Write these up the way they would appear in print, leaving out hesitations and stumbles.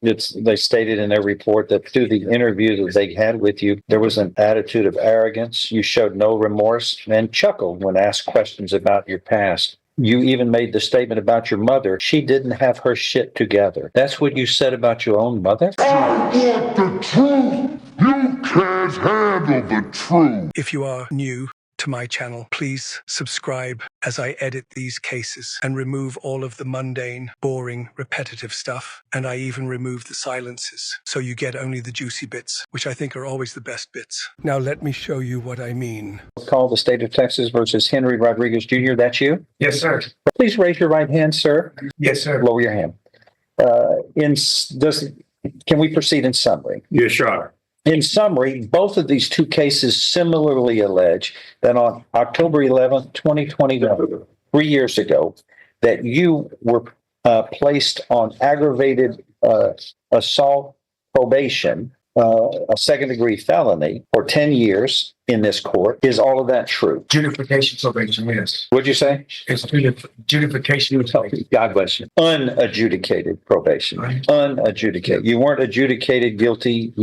They stated in their report that through the interview that they had with you, there was an attitude of arrogance. You showed no remorse and chuckled when asked questions about your past. You even made the statement about your mother. She didn't have her shit together. That's what you said about your own mother? I want the truth. You can't handle the truth. If you are new to my channel, please subscribe as I edit these cases and remove all of the mundane, boring, repetitive stuff. And I even remove the silences, so you get only the juicy bits, which I think are always the best bits. Now let me show you what I mean. Call the state of Texas versus Henry Rodriguez Jr. That's you? Yes, sir. Please raise your right hand, sir. Yes, sir. Lower your hand. Can we proceed in summary? Yes, sir. In summary, both of these two cases similarly allege that on October 11th, 2021, 3 years ago, that you were placed on aggravated assault probation, a second-degree felony, for 10 years in this court. Is all of that true? Judification probation, yes. What'd you say? It's judification probation. God bless you. Unadjudicated probation. Right. Unadjudicated. You weren't adjudicated guilty.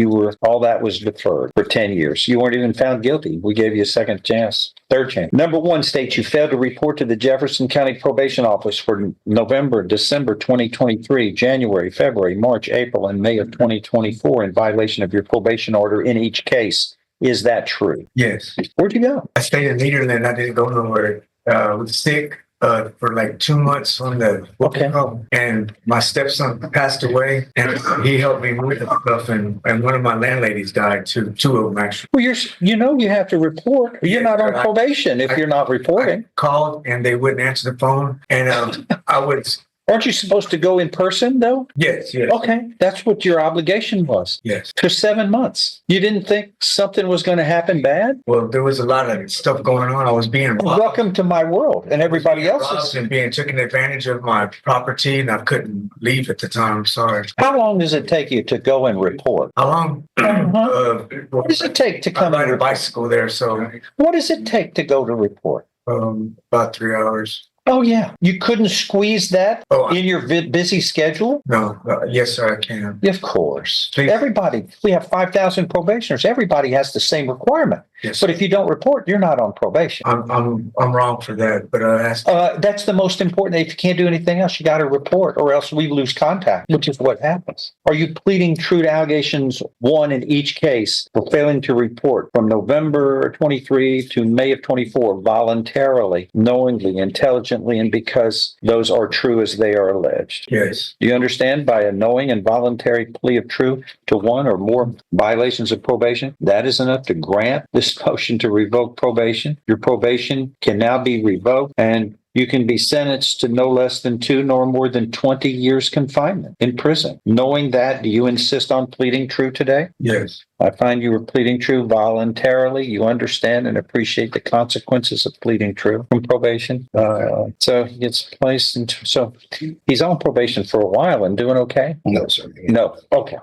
All that was deferred for 10 years. You weren't even found guilty. We gave you a second chance, third chance. Number one states you failed to report to the Jefferson County Probation Office for November, December 2023, January, February, March, April, and May of 2024 in violation of your probation order in each case. Is that true? Yes. Where'd you go? I stayed in Nederland. I didn't go nowhere. I was sick for like 2 months on the and my stepson passed away, and he helped me with the stuff, and one of my landladies died too. 2 of them actually. Well, you have to report. You're not on probation if you're not reporting. I called and they wouldn't answer the phone, and I would. Aren't you supposed to go in person, though? Yes, yes. Okay, that's what your obligation was. Yes. For 7 months. You didn't think something was going to happen bad? Well, there was a lot of stuff going on. I was being robbed. Welcome to my world, and everybody else's. And being taken advantage of my property, and I couldn't leave at the time. I'm sorry. How long does it take you to go and report? How long? What does it take to come? I ride a bicycle there, so. What does it take to go to report? About 3 hours. Oh, yeah. You couldn't squeeze that in your busy schedule? No. Yes, sir, I can. Of course. Please. Everybody, we have 5,000 probationers. Everybody has the same requirement. Yes. But if you don't report, you're not on probation. I'm wrong for that, but that's the most important. If you can't do anything else, you got to report, or else we lose contact, which is what happens. Are you pleading true to allegations 1 in each case for failing to report from November 23 to May of 24 voluntarily, knowingly, intelligently, and because those are true as they are alleged? Yes. Do you understand? By a knowing and voluntary plea of true to 1 or more violations of probation, that is enough to grant this motion to revoke probation. Your probation can now be revoked, and you can be sentenced to no less than 2 nor more than 20 years confinement in prison. Knowing that, do you insist on pleading true today? Yes. I find you were pleading true voluntarily. You understand and appreciate the consequences of pleading true from probation. So he gets placed into, so he's on probation for a while and doing okay? No, sir. No. Okay.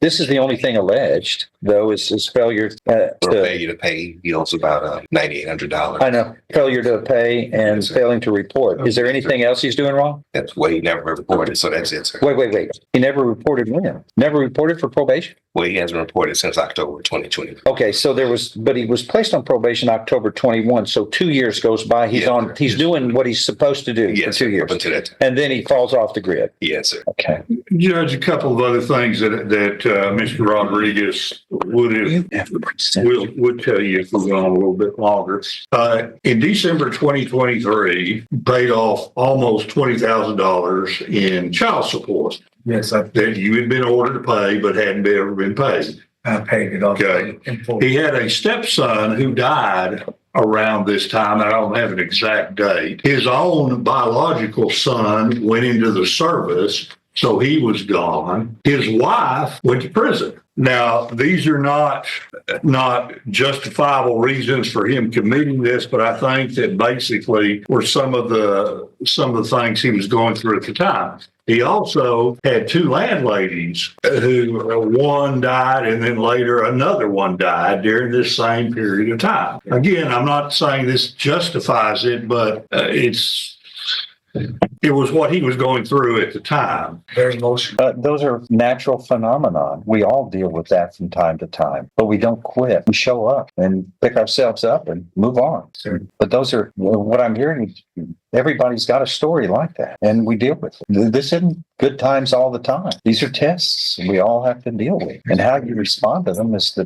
This is the only thing alleged, though, is failure failure to pay. He owes about $9,800. I know. Failure to pay and failing to report. Is there anything else he's doing wrong? That's what he never reported, so that's it, sir. Wait. He never reported when? Never reported for probation? Well, he hasn't reported since October 2020. Okay, so but he was placed on probation October 21, so 2 years goes by. He's doing what he's supposed to do for 2 years. Up until that time. And then he falls off the grid. Yes, sir. Okay. Judge, a couple of other things that Mr. Rodriguez would tell you if we're going a little bit longer. In December 2023, paid off almost $20,000 in child support. Yes, that you had been ordered to pay but hadn't ever been paid. I paid it off. Okay. He had a stepson who died around this time. I don't have an exact date. His own biological son went into the service, so he was gone. His wife went to prison. Now, these are not justifiable reasons for him committing this, but I think that basically were some of the things he was going through at the time. He also had 2 landladies who one died and then later another one died during this same period of time. Again, I'm not saying this justifies it, but It was what he was going through at the time. Very emotional. Those are natural phenomenon. We all deal with that from time to time, but we don't quit. We show up and pick ourselves up and move on. Sure. But those are what I'm hearing. Everybody's got a story like that, and we deal with it. This isn't good times all the time. These are tests we all have to deal with, and how you respond to them is the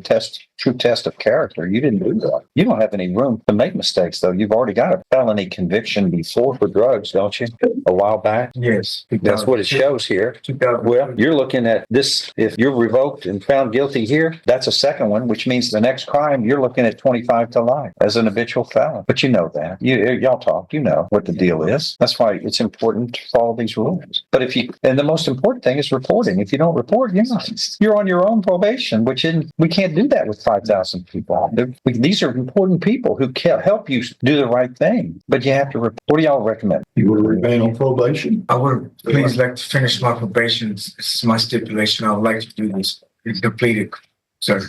true test of character. You didn't do that. You don't have any room to make mistakes, though. You've already got a felony conviction before for drugs, don't you? A while back. Yes. That's what it shows here. 2000. Well, you're looking at this. If you're revoked and found guilty here, that's a second one, which means the next crime you're looking at 25 to life as an habitual felon. But you know that. Y'all talk. You know what the deal is. That's why it's important to follow these rules. But and the most important thing is reporting. If you don't report, you're on your own probation, we can't do that with 5,000 people. These are important people who can help you do the right thing. But you have to report. What do y'all recommend? You would remain on probation? I would please like to finish my probation. This is my stipulation. I would like to do this. It's completed, sir.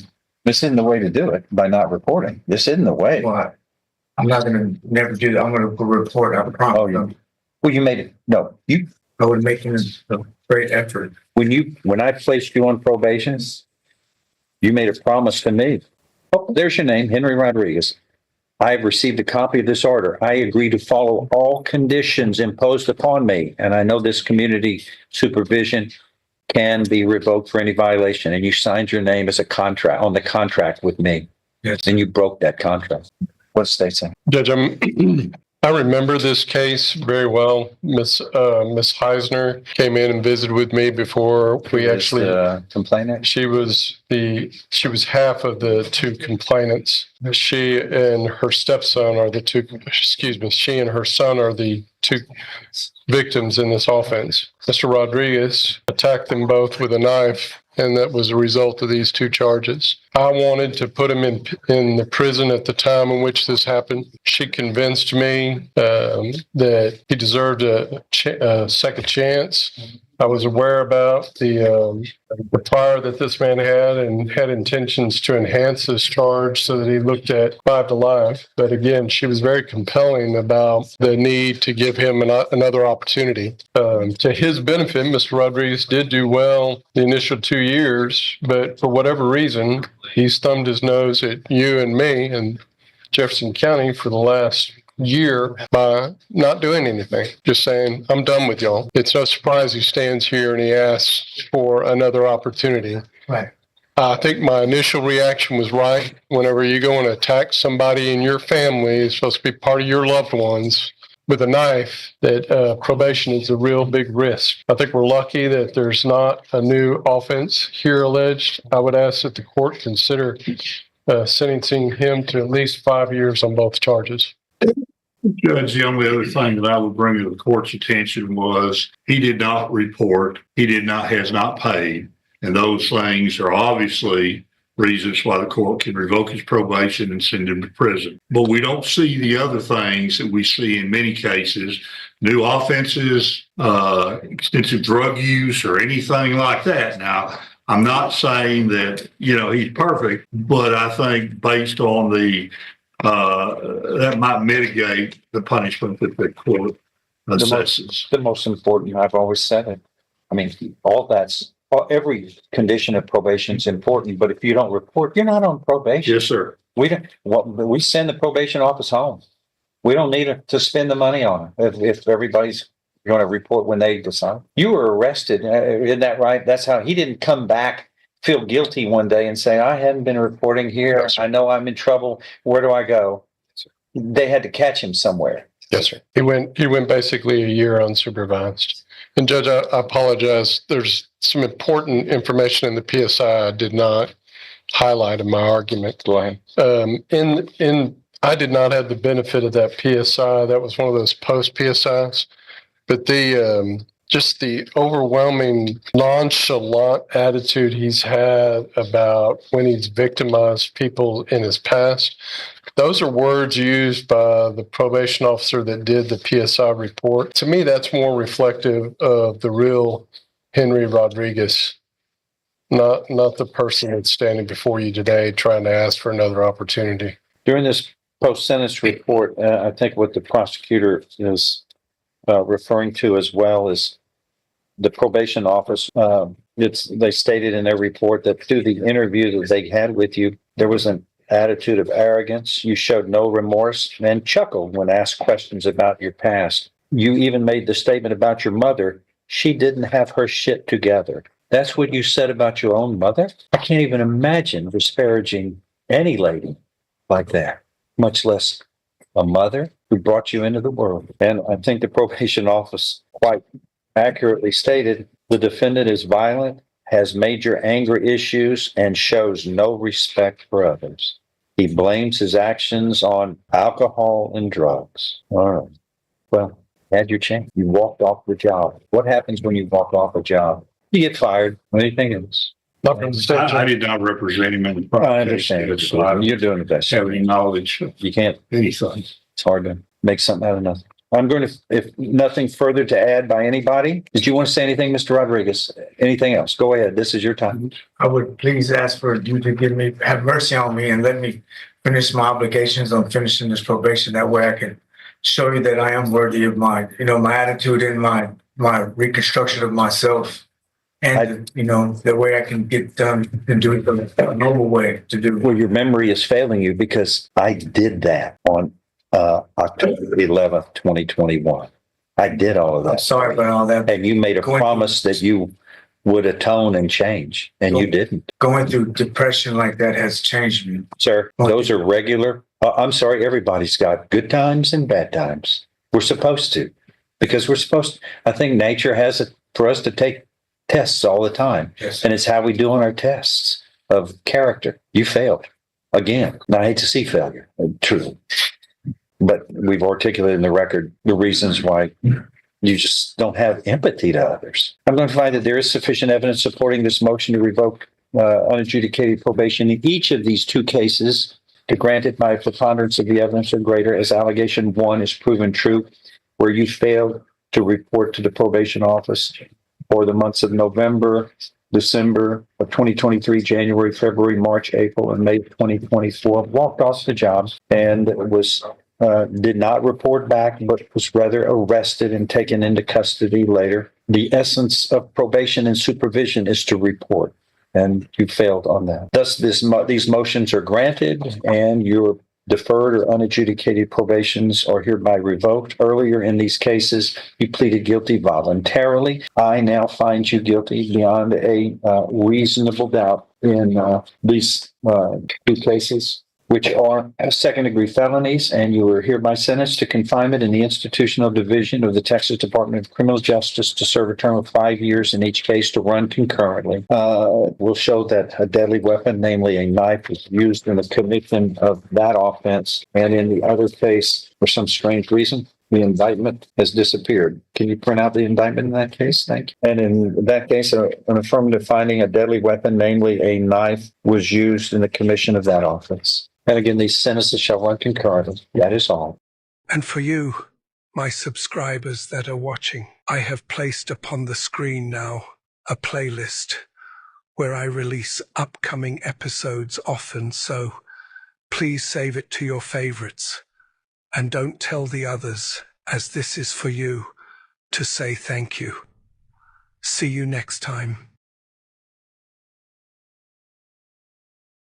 This isn't the way to do it by not reporting. This isn't the way. Well, I'm not going to never do that. I'm going to report. I promise. Well, you made it. No, I would make a great effort. when I placed you on probation, you made a promise to me. Oh, there's your name, Henry Rodriguez. I have received a copy of this order. I agree to follow all conditions imposed upon me. And I know this community supervision can be revoked for any violation. And you signed your name as on the contract with me. Yes. And you broke that contract. What's the state saying? Judge, I remember this case very well. Miss Heisner came in and visited with me before we actually complainant. She was half of the two complainants. She and her stepson are the two. She and her son are the two victims in this offense. Mr. Rodriguez attacked them both with a knife, and that was a result of these two charges. I wanted to put him in the prison at the time in which this happened. She convinced me that he deserved a second chance. I was aware about the prior that this man had and had intentions to enhance this charge so that he looked at 5 to life. But again, she was very compelling about the need to give him another opportunity. To his benefit, Mr. Rodriguez did do well the initial 2 years, but for whatever reason, he's thumbed his nose at you and me and Jefferson County for the last year by not doing anything, just saying, I'm done with y'all. It's no surprise he stands here and he asks for another opportunity. Right. I think my initial reaction was right. Whenever you go and attack somebody in your family, it's supposed to be part of your loved ones with a knife, that probation is a real big risk. I think we're lucky that there's not a new offense here alleged. I would ask that the court consider sentencing him to at least 5 years on both charges. Judge, the only other thing that I would bring to the court's attention was he did not report, has not paid, and those things are obviously reasons why the court can revoke his probation and send him to prison. But we don't see the other things that we see in many cases, new offenses, extensive drug use, or anything like that. Now, I'm not saying that, he's perfect, but I think based on that might mitigate the punishment that the court assesses. The most important, I've always said it. I mean, every condition of probation is important, but if you don't report, you're not on probation. Yes, sir. We send the probation office home. We don't need to spend the money on it if everybody's going to report when they decide. You were arrested, isn't that right? That's how he didn't come back, feel guilty one day and say, I hadn't been reporting here. Yes, I know I'm in trouble. Where do I go? They had to catch him somewhere. Yes, sir. He went basically a year unsupervised. And Judge, I apologize. There's some important information in the PSI I did not highlight in my argument. Go ahead. I did not have the benefit of that PSI. That was one of those post PSIs. But just the overwhelming nonchalant attitude he's had about when he's victimized people in his past. Those are words used by the probation officer that did the PSI report. To me, that's more reflective of the real Henry Rodriguez, not the person that's standing before you today trying to ask for another opportunity. During this post-sentence report, I think what the prosecutor is referring to as well as the probation office. They stated in their report that through the interview that they had with you, there was an attitude of arrogance. You showed no remorse and chuckled when asked questions about your past. You even made the statement about your mother. She didn't have her shit together. That's what you said about your own mother? I can't even imagine disparaging any lady like that, much less a mother who brought you into the world. And I think the probation office quite accurately stated the defendant is violent, has major anger issues, and shows no respect for others. He blames his actions on alcohol and drugs. All right. Well, had your chance. You walked off the job. What happens when you walk off a job? You get fired. Anything else? I did not represent him in the process. I understand. So I don't You're doing the best. have any knowledge of You can't. anything. It's hard to make something out of nothing. I'm going to, if nothing further to add by anybody, did you want to say anything, Mr. Rodriguez? Anything else? Go ahead. This is your time. I would please ask for you to have mercy on me and let me finish my obligations on finishing this probation. That way I can show you that I am worthy of my attitude and my reconstruction of myself. And, the way I can get done and do it the normal way to do it. Well, your memory is failing you because I did that on October 11th, 2021. I did all of I'm that. sorry about all that. And you made a promise that you would atone and change, and you didn't. Going through depression like that has changed me. Sir, those are regular. I'm sorry, everybody's got good times and bad times. We're supposed to, because we're supposed to. I think nature has it for us to take tests all the time. Yes. And it's how we do on our tests of character. You failed again. And I hate to see failure, truly. But we've articulated in the record the reasons why you just don't have empathy to others. I'm going to find that there is sufficient evidence supporting this motion to revoke unadjudicated probation in each of these two cases to grant it by a preponderance of the evidence or greater as allegation 1 is proven true, where you failed to report to the probation office for the months of November, December of 2023, January, February, March, April, and May of 2024, walked off the job and did not report back, but was rather arrested and taken into custody later. The essence of probation and supervision is to report, and you failed on that. Thus, these motions are granted, and your deferred or unadjudicated probations are hereby revoked. Earlier in these cases, you pleaded guilty voluntarily. I now find you guilty beyond a reasonable doubt in these two cases, which are second-degree felonies, and you are hereby sentenced to confinement in the institutional division of the Texas Department of Criminal Justice to serve a term of 5 years in each case to run concurrently. Will show that a deadly weapon, namely a knife, was used in the commission of that offense, and in the other case, for some strange reason, the indictment has disappeared. Can you print out the indictment in that case? Thank you. And in that case, an affirmative finding a deadly weapon, namely a knife, was used in the commission of that offense. And again, these sentences shall run concurrently. That is all. And for you, my subscribers that are watching, I have placed upon the screen now a playlist where I release upcoming episodes often, so please save it to your favorites and don't tell the others, as this is for you to say thank you. See you next time.